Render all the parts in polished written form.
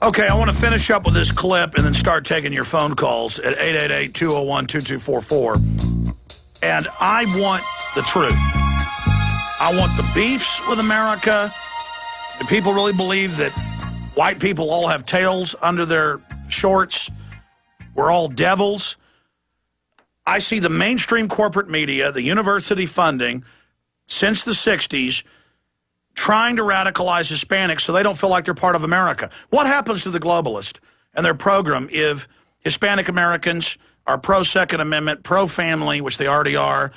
Okay, I want to finish up with this clip and then start taking your phone calls at 888-201-2244. And I want the truth. I want the beefs with America. Do people really believe that white people all have tails under their shorts? We're all devils. I see the mainstream corporate media, the university funding, since the 60s, trying to radicalize Hispanics so they don't feel like they're part of America. What happens to the globalists and their program if Hispanic Americans are pro-Second Amendment, pro-family, which they already are,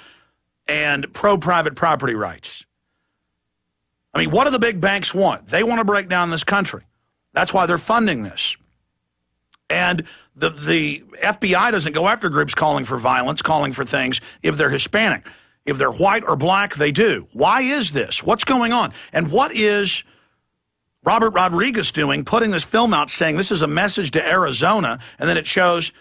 and pro-private property rights? I mean, what do the big banks want? They want to break down this country. That's why they're funding this. And the FBI doesn't go after groups calling for violence, calling for things if they're Hispanic. If they're white or black, they do. Why is this? What's going on? And what is Robert Rodriguez doing, putting this film out saying this is a message to Arizona, and then it shows,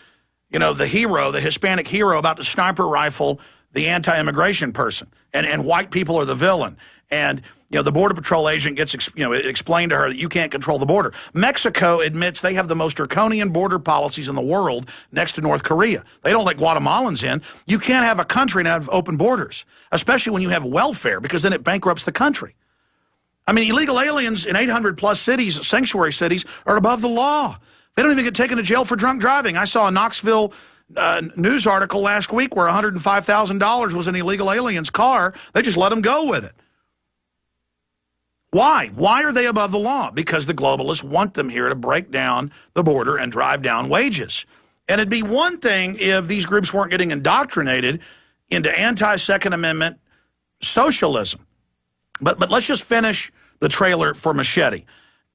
you know, the hero, the Hispanic hero about to sniper rifle the anti-immigration person, and white people are the villain. And, you know, the Border Patrol agent gets, it explained to her that you can't control the border. Mexico admits they have the most draconian border policies in the world next to North Korea. They don't let Guatemalans in. You can't have a country and have open borders, especially when you have welfare, because then it bankrupts the country. I mean, illegal aliens in 800-plus cities, sanctuary cities, are above the law. They don't even get taken to jail for drunk driving. I saw a Knoxville news article last week where $105,000 was an illegal alien's car. They just let him go with it. Why? Why are they above the law? Because the globalists want them here to break down the border and drive down wages. And it'd be one thing if these groups weren't getting indoctrinated into anti-Second Amendment socialism. But let's just finish the trailer for Machete.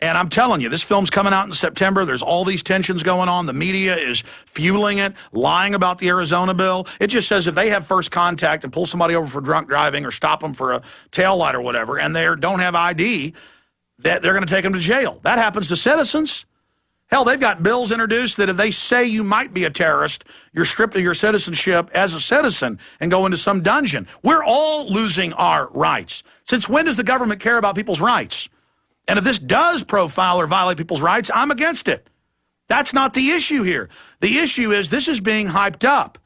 And I'm telling you, this film's coming out in September. There's all these tensions going on. The media is fueling it, lying about the Arizona bill. It just says if they have first contact and pull somebody over for drunk driving or stop them for a taillight or whatever, and they don't have ID, that they're going to take them to jail. That happens to citizens. Hell, they've got bills introduced that if they say you might be a terrorist, you're stripped of your citizenship as a citizen and go into some dungeon. We're all losing our rights. Since when does the government care about people's rights? And if this does profile or violate people's rights, I'm against it. That's not the issue here. The issue is this is being hyped up.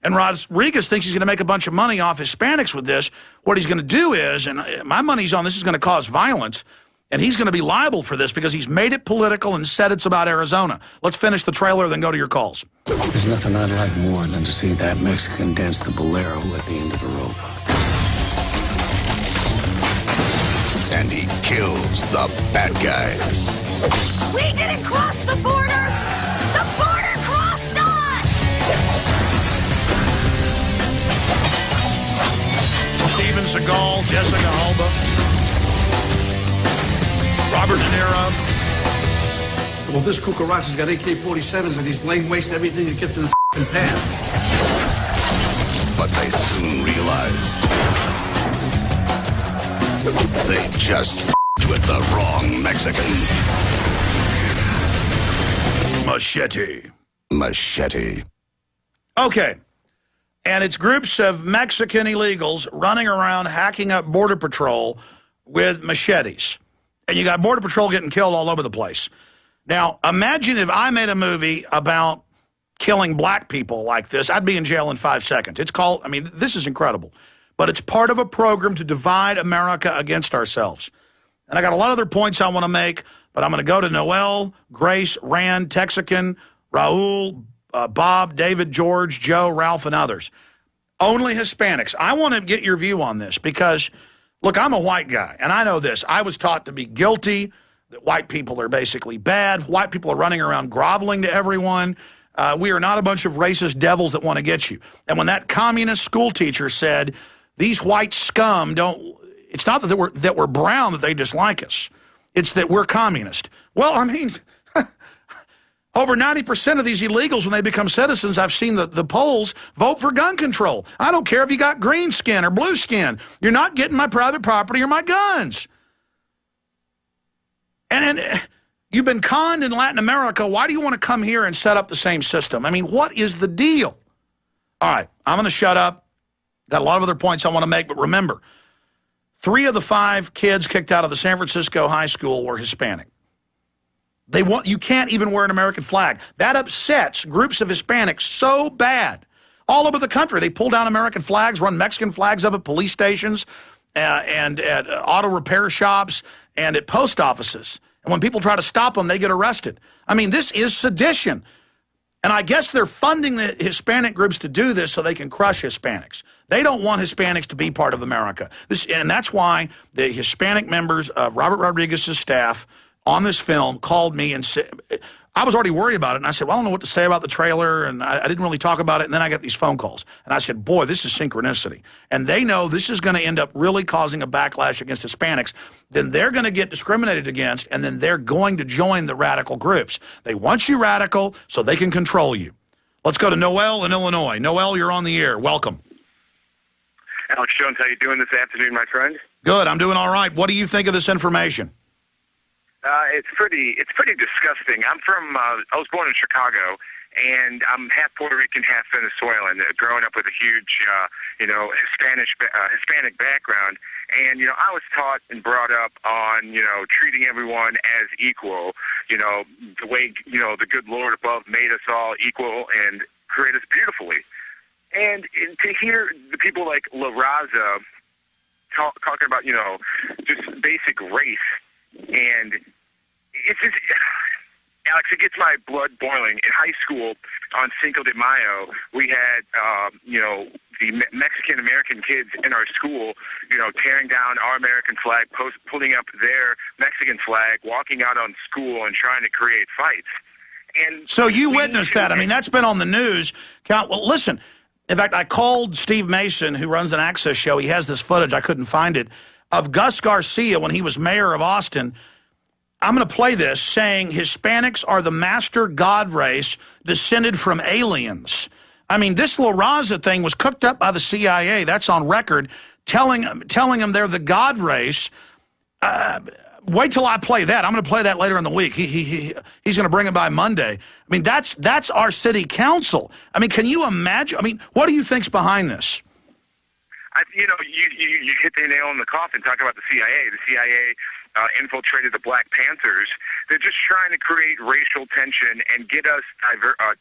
And Rodriguez thinks he's going to make a bunch of money off Hispanics with this. What he's going to do is, and my money's on this is going to cause violence, and he's going to be liable for this because he's made it political and said it's about Arizona. Let's finish the trailer, then go to your calls. There's nothing I'd like more than to see that Mexican dance the bolero at the end of the rope. And he kills the bad guys. We didn't cross the border! The border crossed us! Steven Seagal, Jessica Alba, Robert De Niro. Well, this cucaracha's got AK-47s and he's laying waste everything that gets in his path. But they soon realized they just with the wrong Mexican. Machete. Machete. Okay. And it's groups of Mexican illegals running around hacking up Border Patrol with machetes. And you got Border Patrol getting killed all over the place. Now, imagine if I made a movie about killing black people like this. I'd be in jail in 5 seconds. It's called, I mean, this is incredible. But it's part of a program to divide America against ourselves. And I got a lot of other points I want to make, but I'm going to go to Noel, Grace, Rand, Texican, Raul, Bob, David, George, Joe, Ralph, and others. Only Hispanics. I want to get your view on this because, look, I'm a white guy, and I know this. I was taught to be guilty, that white people are basically bad. White people are running around groveling to everyone. We are not a bunch of racist devils that want to get you. And when that communist school teacher said, these white scum don't, it's not that we're brown that they dislike us. It's that we're communist. Well, I mean, over 90% of these illegals, when they become citizens, I've seen the polls, vote for gun control. I don't care if you got green skin or blue skin. You're not getting my private property or my guns. And you've been conned in Latin America. Why do you want to come here and set up the same system? I mean, what is the deal? All right, I'm going to shut up. Got a lot of other points I want to make, but remember, 3 of the 5 kids kicked out of the San Francisco high school were Hispanic. You can't even wear an American flag. That upsets groups of Hispanics so bad. All over the country, they pull down American flags, run Mexican flags up at police stations and at auto repair shops and at post offices. And when people try to stop them, they get arrested. I mean, this is sedition. And I guess they're funding the Hispanic groups to do this so they can crush Hispanics. They don't want Hispanics to be part of America. And that's why the Hispanic members of Robert Rodriguez's staff on this film called me and said, I was already worried about it, and I said, well, I don't know what to say about the trailer, and I didn't really talk about it, and then I got these phone calls. And I said, boy, this is synchronicity. And they know this is going to end up really causing a backlash against Hispanics. Then they're going to get discriminated against, and then they're going to join the radical groups. They want you radical so they can control you. Let's go to Noel in Illinois. Noel, you're on the air. Welcome. Alex Jones, how you doing this afternoon, my friend? Good. I'm doing all right. What do you think of this information? It's pretty disgusting. I was born in Chicago, and I'm half Puerto Rican, half Venezuelan. Growing up with a huge, Hispanic background, and I was taught and brought up on treating everyone as equal. The way the good Lord above made us all equal and created us beautifully. And to hear the people like Raza talking about just basic race and it's just, Alex, it gets my blood boiling. In high school, on Cinco de Mayo, we had, the Mexican American kids in our school, tearing down our American flag, putting up their Mexican flag, walking out on school and trying to create fights. And so you witnessed that. I mean, that's been on the news. Well, listen, in fact, I called Steve Mason, who runs an Access show. He has this footage. I couldn't find it, of Gus Garcia when he was mayor of Austin. I'm going to play this, saying Hispanics are the master god race descended from aliens. I mean, this La Raza thing was cooked up by the CIA. That's on record, telling them they're the god race. Wait till I play that. I'm going to play that later in the week. He's going to bring it by Monday. I mean, that's our city council. I mean, can you imagine? I mean, what do you think's behind this? You hit the nail on the coffin talking about the CIA. The CIA infiltrated the Black Panthers. They're just trying to create racial tension and get us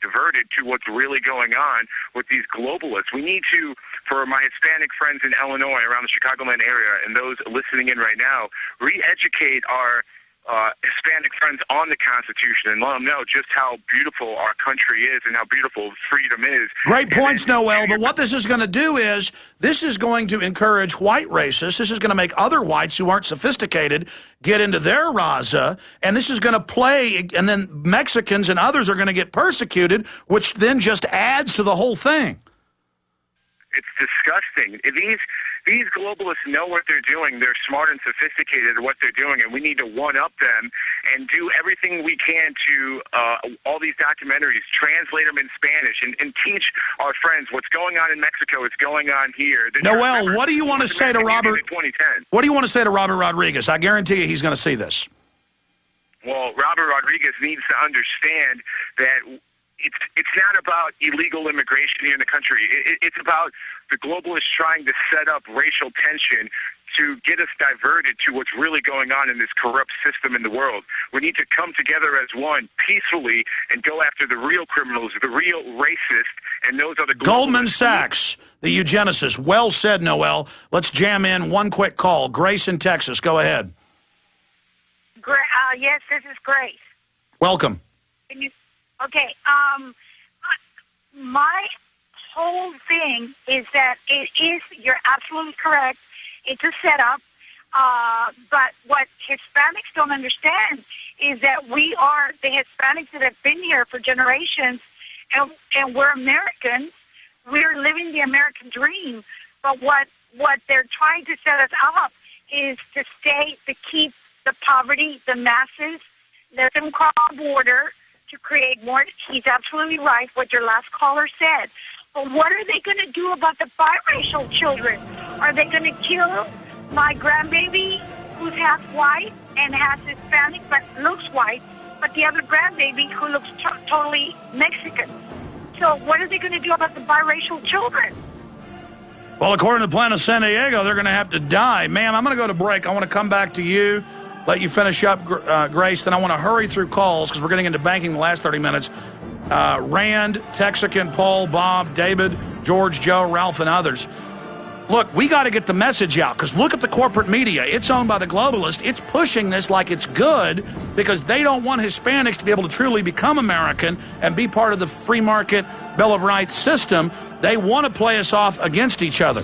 diverted to what's really going on with these globalists. We need to, for my Hispanic friends in Illinois, around the Chicagoland area, and those listening in right now, re-educate our Hispanic friends on the Constitution and let them know just how beautiful our country is and how beautiful freedom is. Great points, Noel, but what this is going to do is this is going to encourage white racists. This is going to make other whites who aren't sophisticated get into their Raza, and this is going to play, and then Mexicans and others are going to get persecuted, which then just adds to the whole thing. It's disgusting. These globalists know what they're doing. They're smart and sophisticated at what they're doing, and we need to one-up them and do everything we can to all these documentaries, translate them in Spanish, and teach our friends what's going on in Mexico, what's going on here. Noel, what do you want to say to Robert? 2010. What do you want to say to Robert Rodriguez? I guarantee you he's going to see this. Well, Robert Rodriguez needs to understand that it's not about illegal immigration here in the country. It's about the globalists trying to set up racial tension to get us diverted to what's really going on in this corrupt system in the world. We need to come together as one peacefully and go after the real criminals, the real racists, and those are the globalists. Goldman Sachs, the eugenicists. Well said, Noel. Let's jam in one quick call. Grace in Texas. Go ahead. Yes, this is Grace. Welcome. Okay, my whole thing is that you're absolutely correct, it's a setup, but what Hispanics don't understand is that we are the Hispanics that have been here for generations, and we're Americans, we're living the American dream, but what they're trying to set us up is to keep the poverty, the masses, let them cross the border, to create more. He's absolutely right, what your last caller said. But what are they going to do about the biracial children? Are they going to kill my grandbaby who's half white and has Hispanic but looks white, but the other grandbaby who looks totally Mexican? So what are they going to do about the biracial children? Well, according to the plan of San Diego, they're going to have to die. Ma'am, I'm going to go to break. I want to come back to you let you finish up, Grace. Then I want to hurry through calls because we're getting into banking the last 30 minutes. Rand, Texican, Paul, Bob, David, George, Joe, Ralph, and others. Look, we got to get the message out because look at the corporate media. It's owned by the globalists. It's pushing this like it's good because they don't want Hispanics to be able to truly become American and be part of the free market Bill of Rights system. They want to play us off against each other.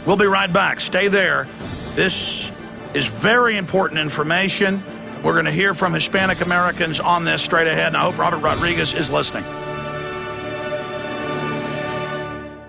We'll be right back. Stay there. This is very important information. We're going to hear from Hispanic Americans on this straight ahead, and I hope Robert Rodriguez is listening.